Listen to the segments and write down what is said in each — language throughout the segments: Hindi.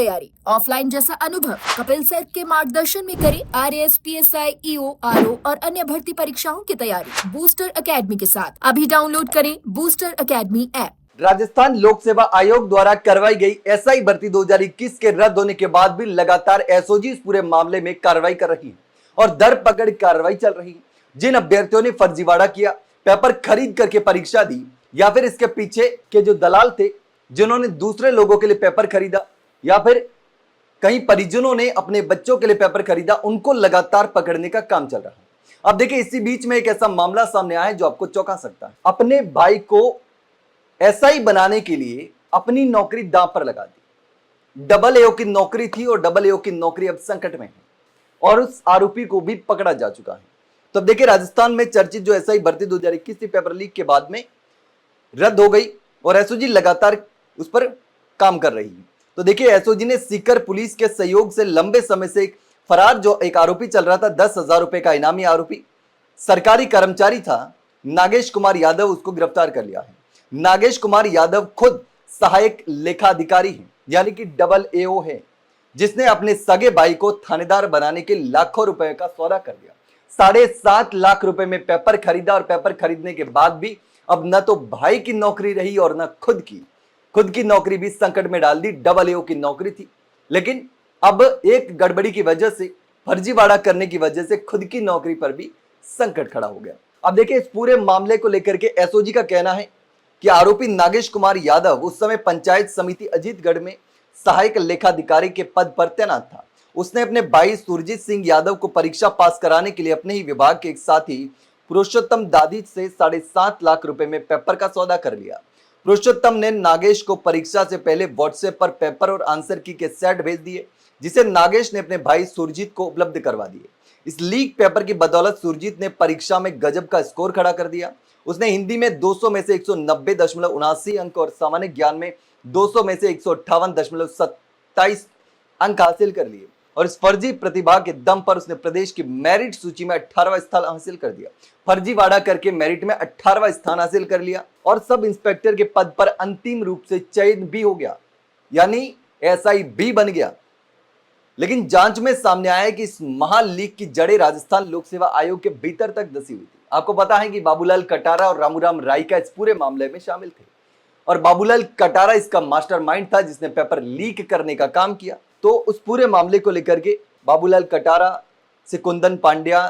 तैयारी, ऑफलाइन जैसा अनुभव। कपिल सर के मार्गदर्शन में करें आरएएस, पीएसआई, ईओ, आरओ और अन्य भर्ती परीक्षाओं की तैयारी बूस्टर एकेडमी के साथ। अभी डाउनलोड करें बूस्टर एकेडमी ऐप। राजस्थान लोक सेवा आयोग द्वारा करवाई गई एसआई भर्ती 2021 के रद्द होने के बाद भी लगातार एसओजी इस पूरे मामले में कार्रवाई कर रही है और दर पकड़ कार्रवाई चल रही है। जिन अभ्यर्थियों ने फर्जीवाड़ा किया, पेपर खरीद करके परीक्षा दी, या फिर इसके पीछे के जो दलाल थे जिन्होंने दूसरे लोगों के लिए पेपर खरीदा, या फिर कई परिजनों ने अपने बच्चों के लिए पेपर खरीदा, उनको लगातार पकड़ने का काम चल रहा है। अब देखिए, इसी बीच में एक ऐसा मामला सामने आया है जो आपको चौंका सकता है। अपने भाई को एसआई बनाने के लिए अपनी नौकरी दांव पर लगा दी। डबल एओ की नौकरी थी और डबल एओ की नौकरी अब संकट में है और उस आरोपी को भी पकड़ा जा चुका है। तो अब देखिए, राजस्थान में चर्चित जो एसआई भर्ती 2021 की पेपर लीक के बाद में रद्द हो गई और एसओजी लगातार उस पर काम कर रही है। तो देखिए, एसओजी ने सीकर पुलिस के सहयोग से लंबे समय से एक फरार जो एक आरोपी चल रहा था, 10,000 रुपए का इनामी आरोपी सरकारी कर्मचारी था, नागेश कुमार यादव, उसको गिरफ्तार कर लिया है। नागेश कुमार यादव खुद सहायक लेखाधिकारी है, यानी कि डबल एओ है, जिसने अपने सगे भाई को थानेदार बनाने के लाखों रुपए का सौदा कर दिया। 7.5 लाख रुपए में पेपर खरीदा और पेपर खरीदने के बाद भी अब न तो भाई की नौकरी रही और न खुद की नौकरी भी संकट में डाल दी। डबल एओ की नौकरी थी, लेकिन अब एक गड़बड़ी की वजह से, फर्जीवाड़ा करने की वजह से खुद की नौकरी पर भी संकट खड़ा हो गया। अब देखिए, इस पूरे मामले को लेकर के एसओजी का कहना है कि आरोपी नागेश कुमार यादव उस समय पंचायत समिति अजीतगढ़ में सहायक लेखाधिकारी के पद पर तैनात था। उसने अपने भाई सुरजीत सिंह यादव को परीक्षा पास कराने के लिए अपने ही विभाग के एक साथी पुरुषोत्तम दादी से 7.5 लाख रुपए में पेपर का सौदा कर लिया। पुरुषोत्तम ने नागेश को परीक्षा से पहले व्हाट्सएप पर पेपर और आंसर की के सेट भेज दिए, जिसे नागेश ने अपने भाई सुरजीत को उपलब्ध करवा दिए। इस लीक पेपर की बदौलत सुरजीत ने परीक्षा में गजब का स्कोर खड़ा कर दिया। उसने हिंदी में 200 में से 190.79 अंक और सामान्य ज्ञान में 200 में से 158.27 अंक हासिल कर लिए और इस फर्जी प्रतिभा के दम पर उसने प्रदेश की मेरिट सूची में 18वां स्थान हासिल कर दिया। फर्जीवाड़ा करके मेरिट में 18वां स्थान हासिल कर लिया और सब इंस्पेक्टर के पद पर अंतिम रूप से चयन भी हो गया, यानी एसआई भी बन गया। लेकिन जांच में सामने आया है कि इस महा लीक की जड़ें राजस्थान लोक सेवा आयोग के भीतर तक धसी हुई थी। आपको पता है कि बाबूलाल कटारा और रामूराम रायका इस पूरे मामले में शामिल थे और बाबूलाल कटारा इसका मास्टरमाइंड था, जिसने पेपर लीक करने का काम किया। तो उस पूरे मामले को लेकर के बाबूलाल कटारा से कुंदन पांड्या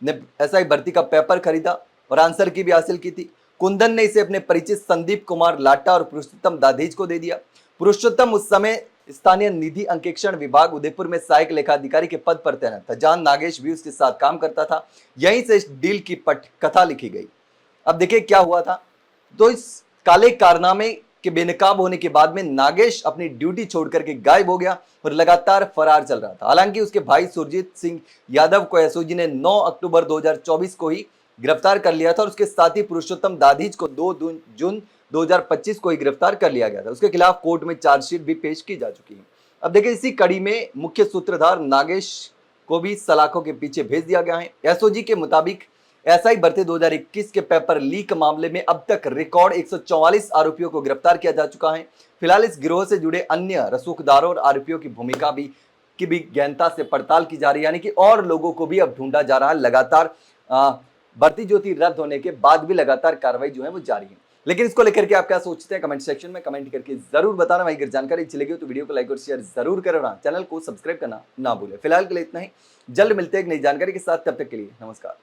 ने एसआई भर्ती का पेपर खरीदा और आंसर की भी हासिल की थी। कुंदन ने इसे अपने परिचित संदीप कुमार लाटा और पुरुषोत्तम दाधीज को दे दिया। पुरुषोत्तम उस समय स्थानीय निधि अंकेक्षण विभाग उदयपुर में सहायक लेखाधिकारी के पद पर तैनात था, जहां नागेश भी उसके साथ काम करता था। यहीं से इस डील की पटकथा लिखी गई। अब देखिए क्या हुआ था। तो इस काले कारनामे के बेनकाब होने के बाद में नागेश अपनी ड्यूटी छोड़ करके गायब हो गया और लगातार फरार चल रहा था। हालांकि उसके भाई सुरजीत सिंह यादव को एसओजी ने 9 अक्टूबर 2024 को ही गिरफ्तार कर लिया था और उसके साथी पुरुषोत्तम दाधीज को 2 जून 2025 को ही गिरफ्तार कर लिया गया था। उसके खिलाफ कोर्ट में चार्जशीट भी पेश की जा चुकी है। अब देखिए, इसी कड़ी में मुख्य सूत्रधार नागेश को भी सलाखों के पीछे भेज दिया गया है। एसओजी के मुताबिक एसआई भर्ती 2021 के पेपर लीक मामले में अब तक रिकॉर्ड 144 आरोपियों को गिरफ्तार किया जा चुका है। फिलहाल इस गिरोह से जुड़े अन्य रसूखदारों और आरोपियों की भूमिका की भी गहनता से पड़ताल की जा रही है, यानी कि और लोगों को भी अब ढूंढा जा रहा है। लगातार भर्ती जो थी रद्द होने के बाद भी लगातार कार्रवाई जो है वो जारी है। लेकिन इसको लेकर के आप क्या सोचते हैं, कमेंट सेक्शन में कमेंट करके जरूर बताना। वहीं अगर जानकारी अच्छी लगी तो वीडियो को लाइक और शेयर जरूर करना, चैनल को सब्सक्राइब करना ना भूलें। फिलहाल के लिए इतना ही, जल्द मिलते हैं एक नई जानकारी के साथ। तब तक के लिए नमस्कार।